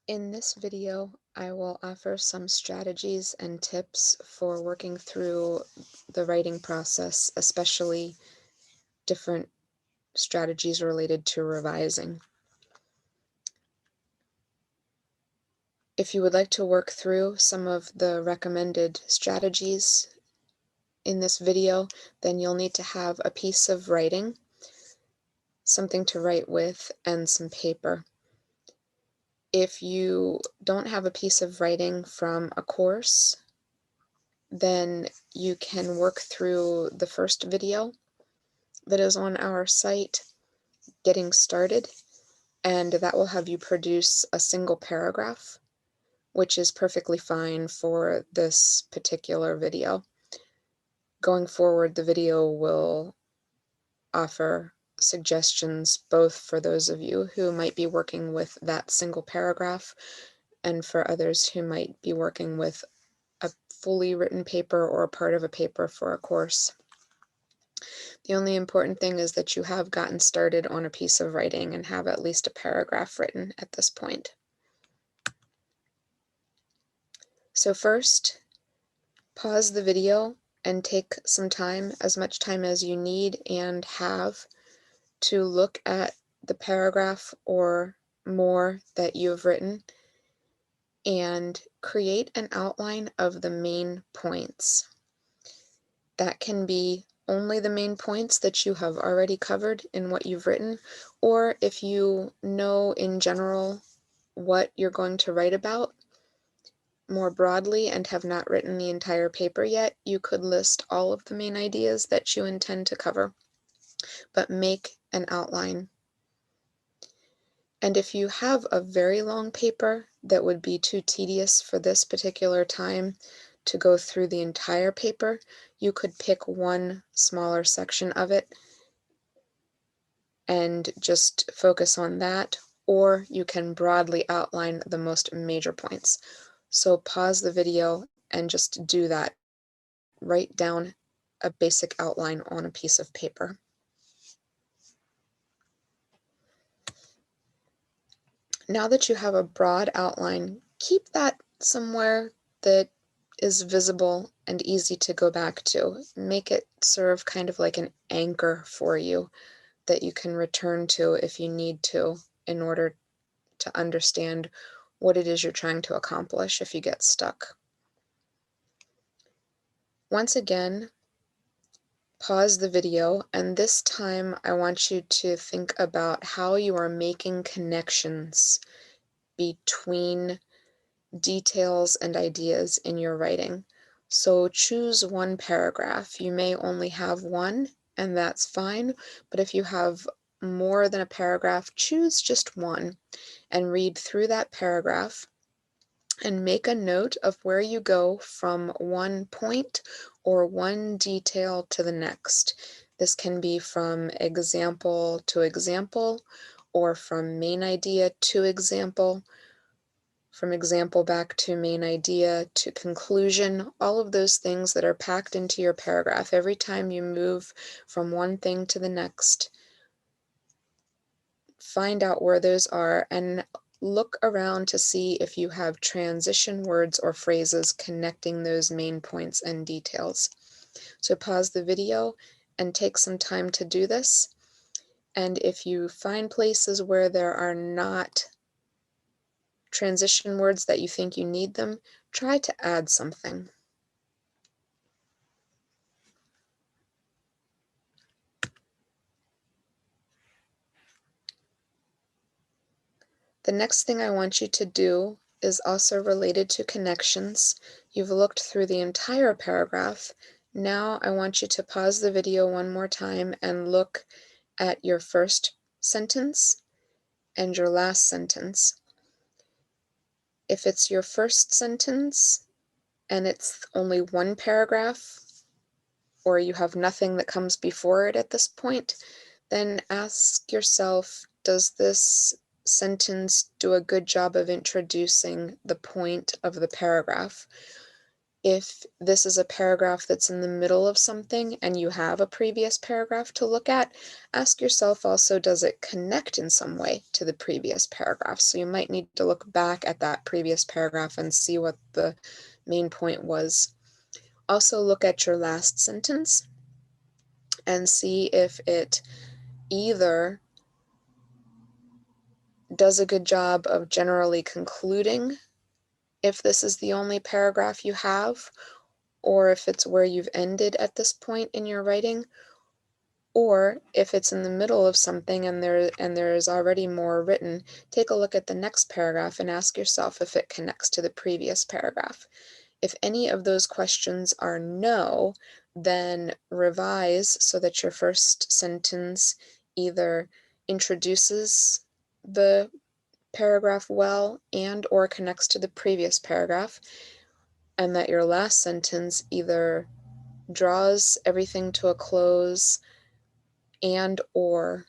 In this video, I will offer some strategies and tips for working through the writing process, especially different strategies related to revising. If you would like to work through some of the recommended strategies in this video, then you'll need to have a piece of writing, something to write with, and some paper. If you don't have a piece of writing from a course, then you can work through the first video that is on our site, Getting Started, and that will have you produce a single paragraph, which is perfectly fine for this particular video. Going forward, the video will offer suggestions both for those of you who might be working with that single paragraph and for others who might be working with a fully written paper or a part of a paper for a course. The only important thing is that you have gotten started on a piece of writing and have at least a paragraph written at this point. So first, pause the video and take some time, as much time as you need and have, to look at the paragraph or more that you have written and create an outline of the main points. That can be only the main points that you have already covered in what you've written, or if you know in general what you're going to write about more broadly and have not written the entire paper yet, you could list all of the main ideas that you intend to cover, but make an outline. And if you have a very long paper that would be too tedious for this particular time to go through the entire paper, you could pick one smaller section of it and just focus on that, or you can broadly outline the most major points. So pause the video and just do that. Write down a basic outline on a piece of paper. Now that you have a broad outline, keep that somewhere that is visible and easy to go back to. Make it serve kind of like an anchor for you that you can return to if you need to in order to understand what it is you're trying to accomplish if you get stuck. Once again, pause the video, and this time I want you to think about how you are making connections between details and ideas in your writing. So choose one paragraph. You may only have one, and that's fine, but if you have more than a paragraph, choose just one and read through that paragraph and make a note of where you go from one point or one detail to the next. This can be from example to example, or from main idea to example, from example back to main idea to conclusion, all of those things that are packed into your paragraph. Every time you move from one thing to the next, find out where those are and look around to see if you have transition words or phrases connecting those main points and details. So pause the video and take some time to do this. And if you find places where there are not transition words that you think you need them, try to add something. The next thing I want you to do is also related to connections. You've looked through the entire paragraph. Now I want you to pause the video one more time and look at your first sentence and your last sentence. If it's your first sentence and it's only one paragraph, or you have nothing that comes before it at this point, then ask yourself, does this sentence do a good job of introducing the point of the paragraph? If this is a paragraph that's in the middle of something and you have a previous paragraph to look at, ask yourself also, does it connect in some way to the previous paragraph? So you might need to look back at that previous paragraph and see what the main point was. Also look at your last sentence and see if it either does a good job of generally concluding, if this is the only paragraph you have, or if it's where you've ended at this point in your writing, or if it's in the middle of something and there is already more written, take a look at the next paragraph and ask yourself if it connects to the previous paragraph. If any of those questions are no, then revise so that your first sentence either introduces the paragraph well and or connects to the previous paragraph, and that your last sentence either draws everything to a close and or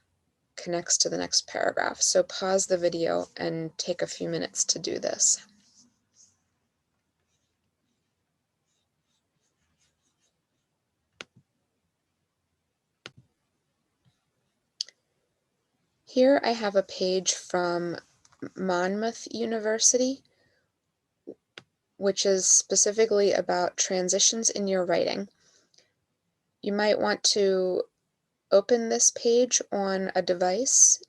connects to the next paragraph. So pause the video and take a few minutes to do this. Here I have a page from Monmouth University, which is specifically about transitions in your writing. You might want to open this page on a device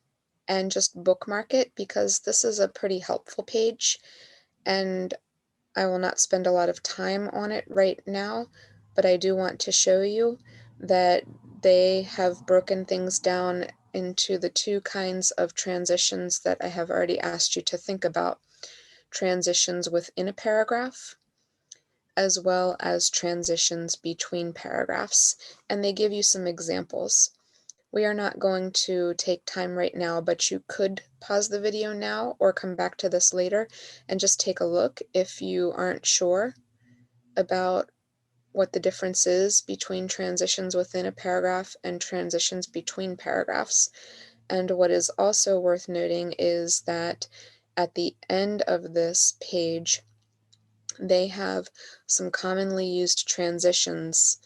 and just bookmark it, because this is a pretty helpful page, and I will not spend a lot of time on it right now, but I do want to show you that they have broken things down into the two kinds of transitions that I have already asked you to think about: transitions within a paragraph, as well as transitions between paragraphs, and they give you some examples. We are not going to take time right now, but you could pause the video now or come back to this later and just take a look if you aren't sure about what the difference is between transitions within a paragraph and transitions between paragraphs. And what is also worth noting is that at the end of this page, they have some commonly used transitions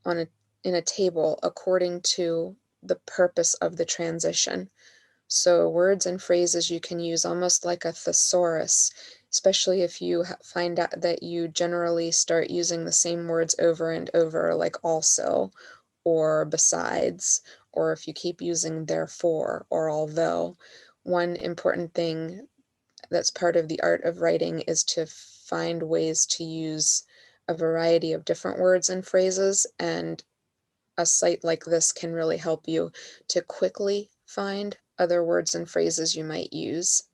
in a table according to the purpose of the transition. So words and phrases you can use almost like a thesaurus, especially if you find out that you generally start using the same words over and over, like also, or besides, or if you keep using therefore or although. One important thing that's part of the art of writing is to find ways to use a variety of different words and phrases, and a site like this can really help you to quickly find other words and phrases you might use.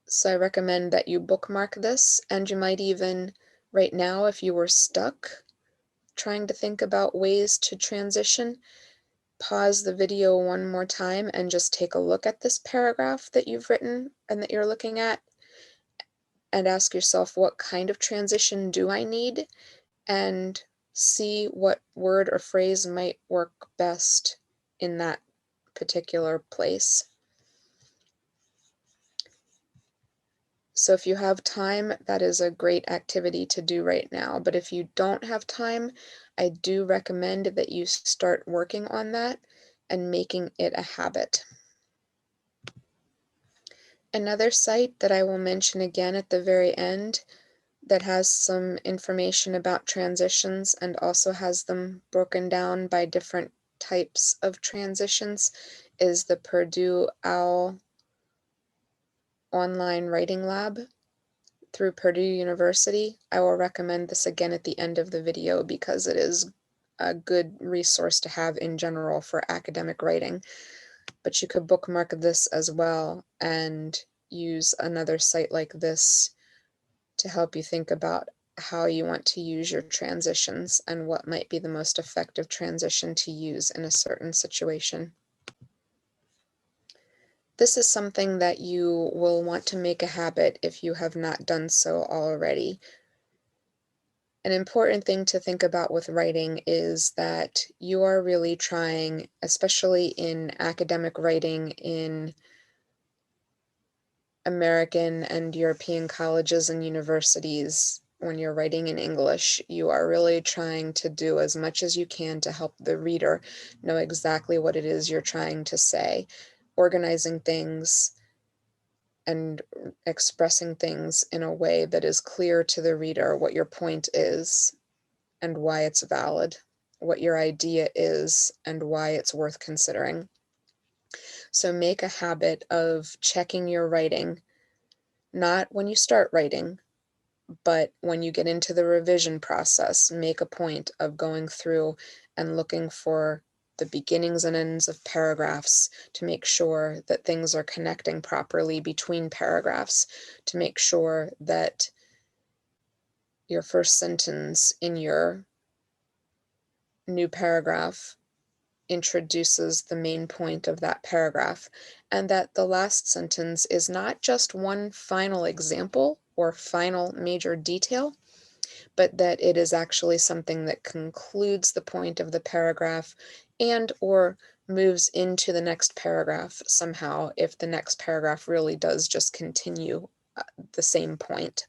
So I recommend that you bookmark this, and you might even, right now, if you were stuck trying to think about ways to transition, pause the video one more time and just take a look at this paragraph that you've written and that you're looking at, and ask yourself, what kind of transition do I need? And see what word or phrase might work best in that particular place. So if you have time, that is a great activity to do right now. But if you don't have time, I do recommend that you start working on that and making it a habit. Another site that I will mention again at the very end that has some information about transitions and also has them broken down by different types of transitions is the Purdue OWL Online Writing Lab through Purdue University. I will recommend this again at the end of the video because it is a good resource to have in general for academic writing. But you could bookmark this as well and use another site like this to help you think about how you want to use your transitions and what might be the most effective transition to use in a certain situation. This is something that you will want to make a habit if you have not done so already. An important thing to think about with writing is that you are really trying, especially in academic writing, in American and European colleges and universities, when you're writing in English, you are really trying to do as much as you can to help the reader know exactly what it is you're trying to say, organizing things and expressing things in a way that is clear to the reader what your point is and why it's valid, what your idea is and why it's worth considering. So make a habit of checking your writing, not when you start writing, but when you get into the revision process. Make a point of going through and looking for the beginnings and ends of paragraphs to make sure that things are connecting properly between paragraphs, to make sure that your first sentence in your new paragraph introduces the main point of that paragraph, and that the last sentence is not just one final example or final major detail, but that it is actually something that concludes the point of the paragraph and or moves into the next paragraph somehow, if the next paragraph really does just continue the same point.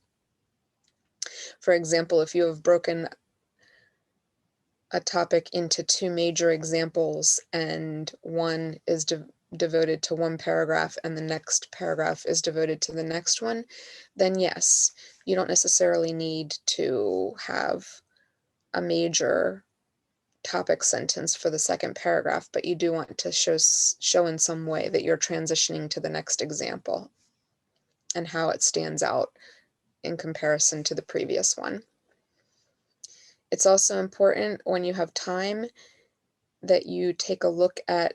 For example, if you have broken a topic into two major examples and one is devoted to one paragraph and the next paragraph is devoted to the next one, then yes, you don't necessarily need to have a major topic sentence for the second paragraph, but you do want to show in some way that you're transitioning to the next example and how it stands out in comparison to the previous one. It's also important when you have time that you take a look at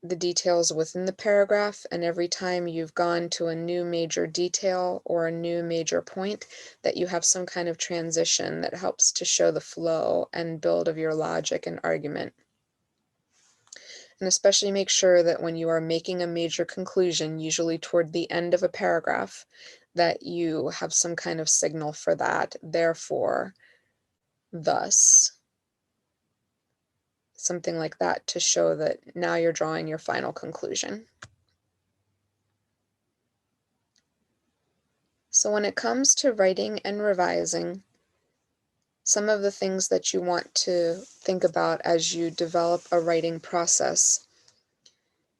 the details within the paragraph, and every time you've gone to a new major detail or a new major point, that you have some kind of transition that helps to show the flow and build of your logic and argument. And especially make sure that when you are making a major conclusion, usually toward the end of a paragraph, that you have some kind of signal for that, therefore, thus, something like that to show that now you're drawing your final conclusion. So when it comes to writing and revising, some of the things that you want to think about as you develop a writing process: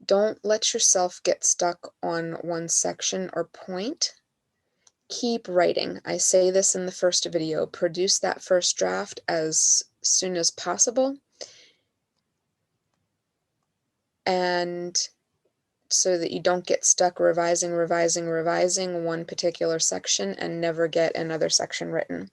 don't let yourself get stuck on one section or point. Keep writing. I say this in the first video. Produce that first draft as soon as possible, and so that you don't get stuck revising one particular section and never get another section written.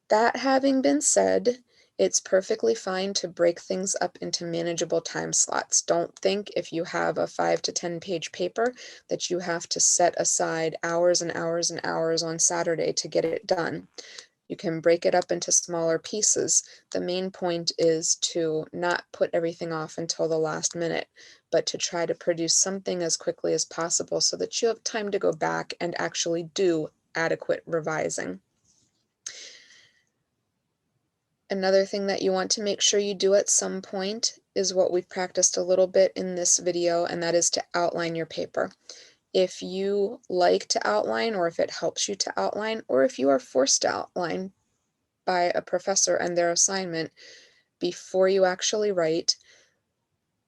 That having been said, it's perfectly fine to break things up into manageable time slots. Don't think if you have a 5 to 10 page paper that you have to set aside hours and hours and hours on Saturday to get it done. You can break it up into smaller pieces. The main point is to not put everything off until the last minute, but to try to produce something as quickly as possible so that you have time to go back and actually do adequate revising. Another thing that you want to make sure you do at some point is what we've practiced a little bit in this video, and that is to outline your paper. If you like to outline, or if it helps you to outline, or if you are forced to outline by a professor and their assignment before you actually write,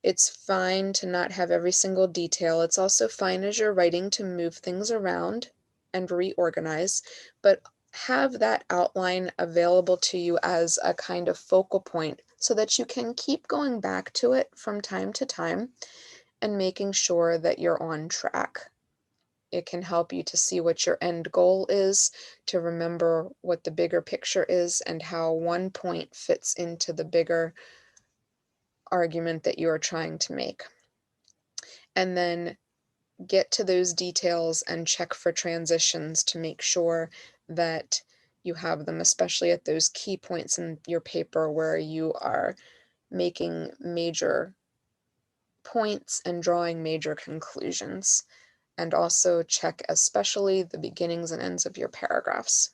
it's fine to not have every single detail. It's also fine as you're writing to move things around and reorganize, but have that outline available to you as a kind of focal point so that you can keep going back to it from time to time and making sure that you're on track. It can help you to see what your end goal is, to remember what the bigger picture is and how one point fits into the bigger argument that you are trying to make. And then get to those details and check for transitions to make sure that you have them, especially at those key points in your paper where you are making major points and drawing major conclusions. And also check especially the beginnings and ends of your paragraphs.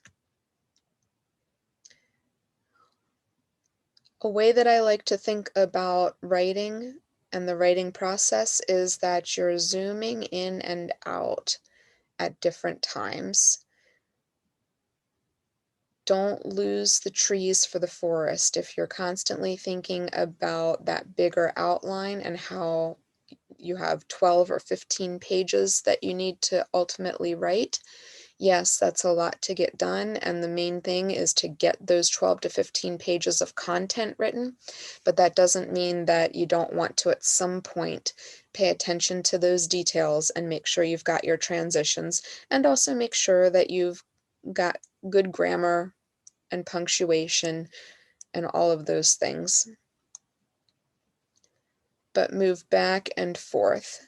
A way that I like to think about writing And the writing process is that you're zooming in and out at different times. Don't lose the trees for the forest. If you're constantly thinking about that bigger outline and how you have 12 or 15 pages that you need to ultimately write, yes, that's a lot to get done, and the main thing is to get those 12 to 15 pages of content written, but that doesn't mean that you don't want to at some point pay attention to those details and make sure you've got your transitions, and also make sure that you've got good grammar and punctuation and all of those things. But move back and forth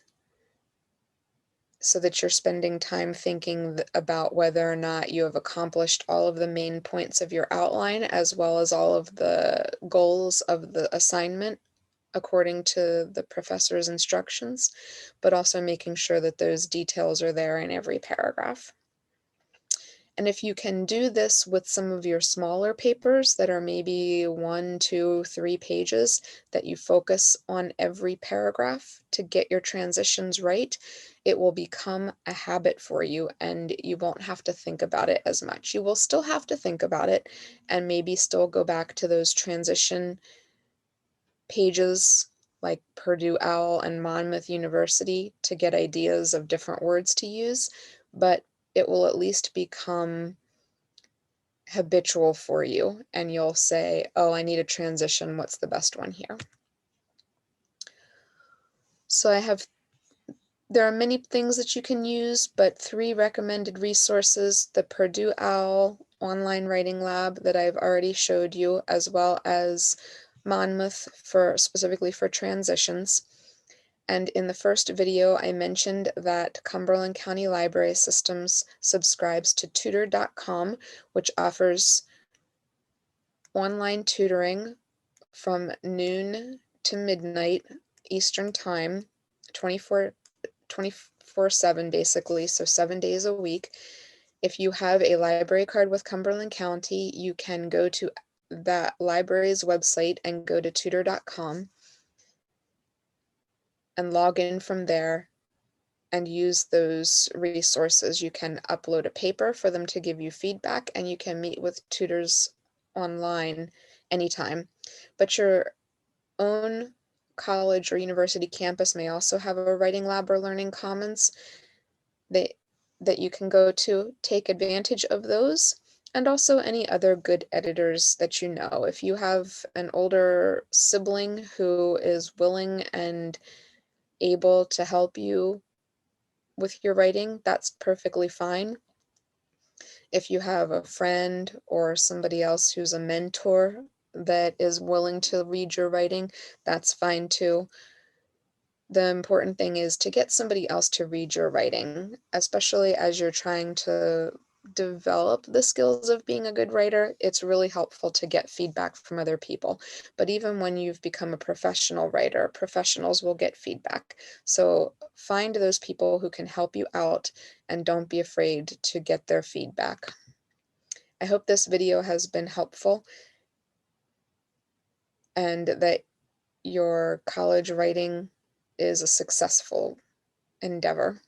so that you're spending time thinking about whether or not you have accomplished all of the main points of your outline, as well as all of the goals of the assignment according to the professor's instructions, but also making sure that those details are there in every paragraph. And if you can do this with some of your smaller papers that are maybe 1, 2, 3 pages, that you focus on every paragraph to get your transitions right, it will become a habit for you and you won't have to think about it as much. You will still have to think about it and maybe still go back to those transition pages like Purdue OWL and Monmouth University to get ideas of different words to use, but it will at least become habitual for you, and you'll say, oh, I need a transition. What's the best one here? So there are many things that you can use, but 3 recommended resources: the Purdue OWL online writing lab that I've already showed you, as well as Monmouth specifically for transitions. And in the first video, I mentioned that Cumberland County Library Systems subscribes to tutor.com, which offers online tutoring from noon to midnight Eastern Time, 24/7 basically, so 7 days a week. If you have a library card with Cumberland County, you can go to that library's website and go to tutor.com and log in from there and use those resources. You can upload a paper for them to give you feedback, and you can meet with tutors online anytime. But your own college or university campus may also have a writing lab or learning commons that you can go to. Take advantage of those, and also any other good editors that you know. If you have an older sibling who is willing and able to help you with your writing, that's perfectly fine. If you have a friend or somebody else who's a mentor that is willing to read your writing, that's fine too. The important thing is to get somebody else to read your writing, especially as you're trying to develop the skills of being a good writer. It's really helpful to get feedback from other people. But even when you've become a professional writer, professionals will get feedback. So find those people who can help you out and don't be afraid to get their feedback. I hope this video has been helpful and that your college writing is a successful endeavor.